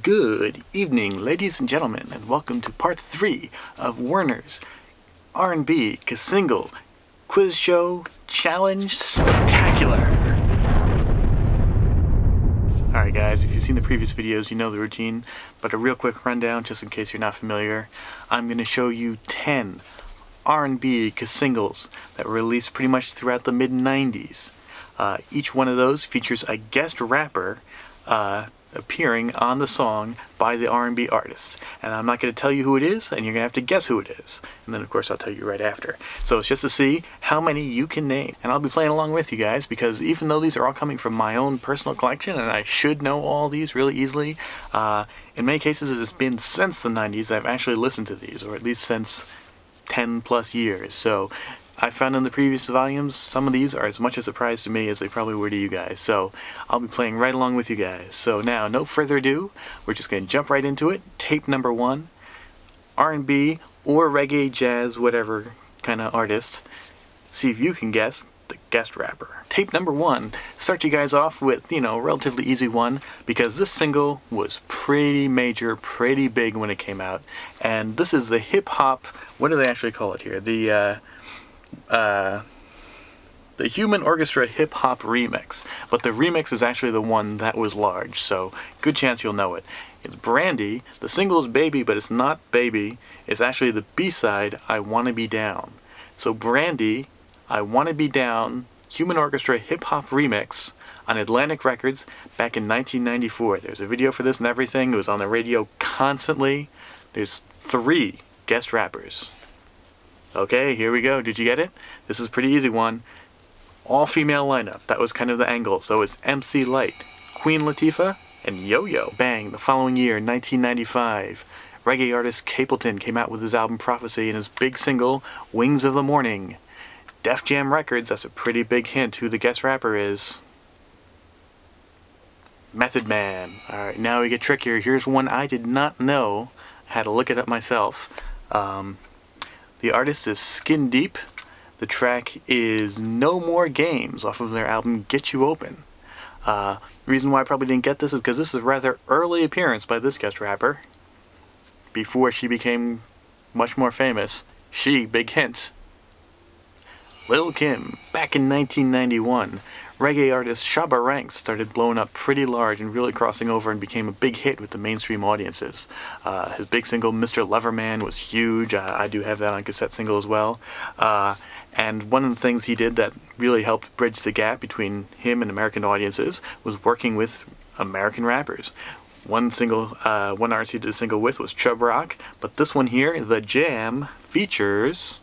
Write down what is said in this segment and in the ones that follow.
Good evening, ladies and gentlemen, and welcome to part 3 of Werner's R&B Cassingle Quiz Show Challenge Spectacular. Alright guys, if you've seen the previous videos, you know the routine, but a real quick rundown just in case you're not familiar. I'm going to show you 10 R&B Cassingles that were released pretty much throughout the mid-90s. Each one of those features a guest rapper appearing on the song by the R&B artist. And I'm not going to tell you who it is, and you're going to have to guess who it is. And then of course I'll tell you right after. So it's just to see how many you can name. And I'll be playing along with you guys, because even though these are all coming from my own personal collection, and I should know all these really easily, in many cases it's been since the 90s I've actually listened to these, or at least since 10 plus years. So I found in the previous volumes, some of these are as much a surprise to me as they probably were to you guys. So I'll be playing right along with you guys. So now, no further ado, we're just going to jump right into it. Tape number 1, R&B or reggae, jazz, whatever kind of artist. See if you can guess the guest rapper. Tape number 1. Start you guys off with, a relatively easy one, because this single was pretty major, pretty big when it came out. And this is the hip-hop, what do they actually call it here? The Human Orchestra Hip Hop Remix, but the remix is actually the one that was large, so good chance you'll know it. It's Brandy. The single is Baby, but it's not Baby. It's actually the B-side, I Wanna Be Down. So Brandy, I Wanna Be Down, Human Orchestra Hip Hop Remix on Atlantic Records back in 1994. There's a video for this and everything. It was on the radio constantly. There's 3 guest rappers. Okay, here we go. Did you get it? This is a pretty easy one. All-female lineup. That was kind of the angle. So it's MC Lyte, Queen Latifah, and Yo-Yo. Bang! The following year, 1995, reggae artist CAPLETON came out with his album Prophecy and his big single, Wings of the Morning. Def Jam Records, that's a pretty big hint who the guest rapper is. Method Man. Alright, now we get trickier. Here's one I did not know. I had to look it up myself. The artist is Skin Deep. The track is No More Games off of their album Get You Open. The reason why I probably didn't get this is because this is a rather early appearance by this guest rapper. Before she became much more famous. She, big hint, Lil' Kim. Back in 1991, reggae artist Shabba Ranks started blowing up pretty large and really crossing over and became a big hit with the mainstream audiences. His big single, Mr. Loverman, was huge. I do have that on cassette single as well. And one of the things he did that really helped bridge the gap between him and American audiences was working with American rappers. One artist he did a single with was Chub Rock, but this one here, The Jam, features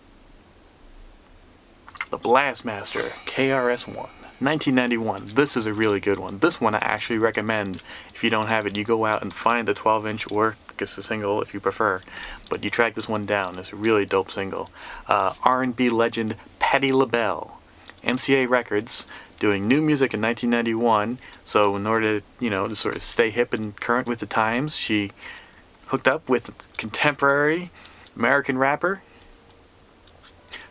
the Blastmaster, KRS-One. 1991. This is a really good one. This one I actually recommend. If you don't have it, you go out and find the 12-inch or guess a single if you prefer. But you track this one down. It's a really dope single. R&B legend Patti LaBelle. MCA Records, doing new music in 1991. So in order to, to sort of stay hip and current with the times, she hooked up with a contemporary American rapper.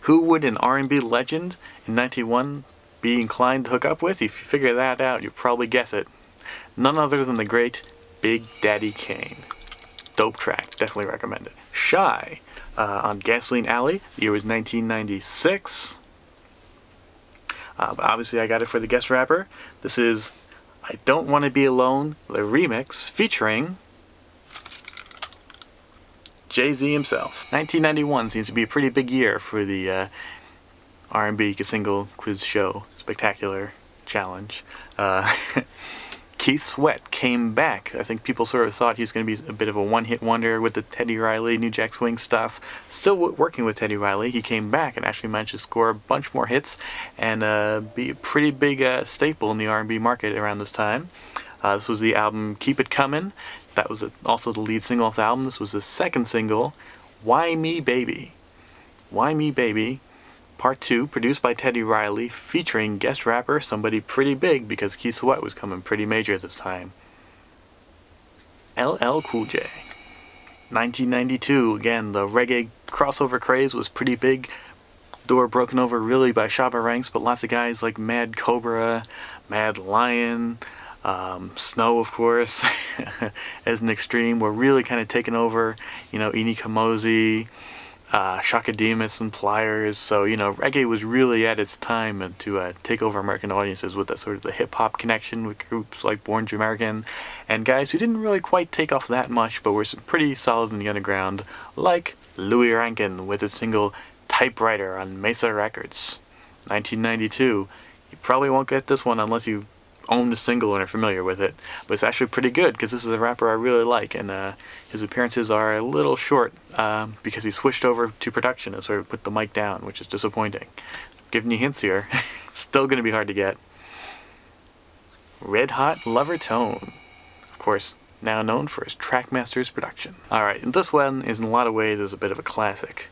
Who would an R&B legend in 1991 be inclined to hook up with? If you figure that out, you'll probably guess it. None other than the great Big Daddy Kane. Dope track, definitely recommend it. Shy on Gasoline Alley. The year was 1996. But obviously I got it for the guest rapper. This is I Don't Want to Be Alone, the remix, featuring Jay-Z himself. 1991 seems to be a pretty big year for the R&B Cassingle Quiz Show Spectacular Challenge. Keith Sweat came back. I think people sort of thought he was going to be a bit of a one-hit wonder with the Teddy Riley, New Jack Swing stuff. Still working with Teddy Riley. He came back and actually managed to score a bunch more hits and be a pretty big staple in the R&B market around this time. This was the album Keep It Comin'. That was also the lead single off the album. This was the second single, Why Me Baby. Why Me Baby, Part 2, produced by Teddy Riley, featuring guest rapper, somebody pretty big because Keith Sweat was coming pretty major at this time. LL Cool J. 1992, again, the reggae crossover craze was pretty big. Door broken over really by Shabba Ranks, but lots of guys like Mad Cobra, Mad Lion, Snow, of course, as an extreme, were really kind of taking over, you know, Ini Kamoze, Shaka Demus and Pliers. So, you know, reggae was really at its time to take over American audiences with that sort of the hip-hop connection with groups like Born Jamaican and guys who didn't really quite take off that much but were pretty solid in the underground, like Louie Rankin with his single Typewriter on Mesa Records, 1992. You probably won't get this one unless you own the single and are familiar with it, but it's actually pretty good because this is a rapper I really like, and his appearances are a little short because he switched over to production and sort of put the mic down, which is disappointing. Giving you hints here. Still going to be hard to get. Red Hot Lover Tone, of course, now known for his Trackmasters production. Alright, and this one is in a lot of ways is a bit of a classic.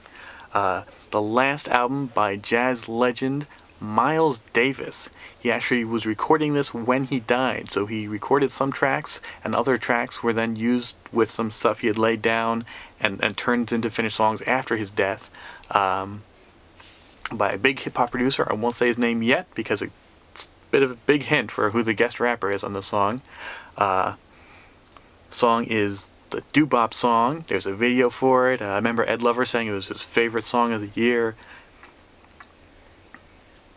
The last album by jazz legend Miles Davis. He actually was recording this when he died, so he recorded some tracks, and other tracks were then used with some stuff he had laid down and turned into finished songs after his death by a big hip-hop producer. I won't say his name yet because it's a bit of a big hint for who the guest rapper is on this song. Song is the Doo-Bop song. There's a video for it. I remember Ed Lover saying it was his favorite song of the year.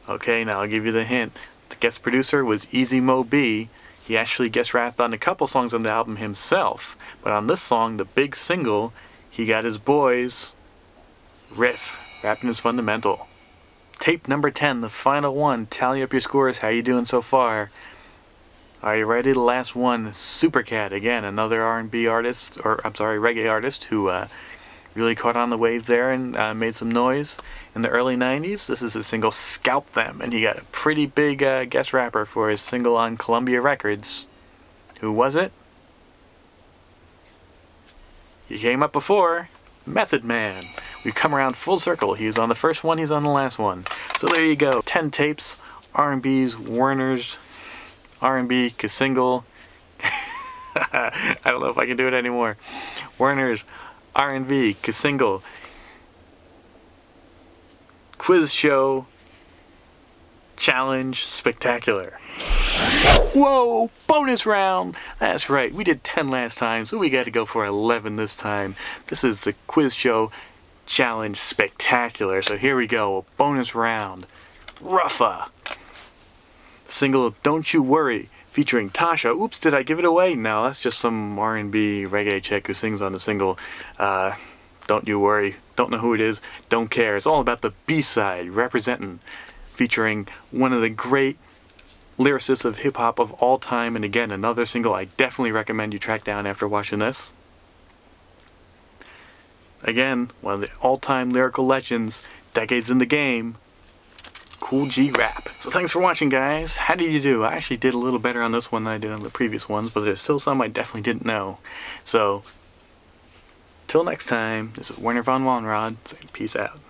Okay, now I'll give you the hint. The guest producer was Easy Mo Bee. He actually guest rapped on a couple songs on the album himself, but on this song, the big single, he got his boys Riff, rapping his fundamental. Tape number 10, the final one. Tally up your scores. How you doing so far? Are you ready? The last one, Supercat, again, another R&B artist, or I'm sorry, reggae artist who really caught on the wave there and made some noise in the early 90s. This is his single Scalp Them, and he got a pretty big guest rapper for his single on Columbia Records. Who was it? He came up before. Method Man. We've come around full circle. He was on the first one, he's on the last one. So there you go. 10 tapes, R&B's, Werner's, R&B, Cassingle. I don't know if I can do it anymore. Werner's, R&B, Cassingle, quiz show, challenge, spectacular. Whoa! Bonus round! That's right, we did 10 last time, so we got to go for 11 this time. This is the quiz show, challenge, spectacular. So here we go, a bonus round. Ruffa! Single Don't You Worry, featuring Tasha. Oops, did I give it away? No, that's just some R&B reggae chick who sings on the single. Don't You Worry. Don't know who it is. Don't care. It's all about the B-side, representing, featuring one of the great lyricists of hip-hop of all time. And again, another single I definitely recommend you track down after watching this. Again, one of the all-time lyrical legends, decades in the game, Cool G Rap. So thanks for watching, guys. How did you do? I actually did a little better on this one than I did on the previous ones, but there's still some I definitely didn't know. So, till next time, this is Werner von Wallenrod saying peace out.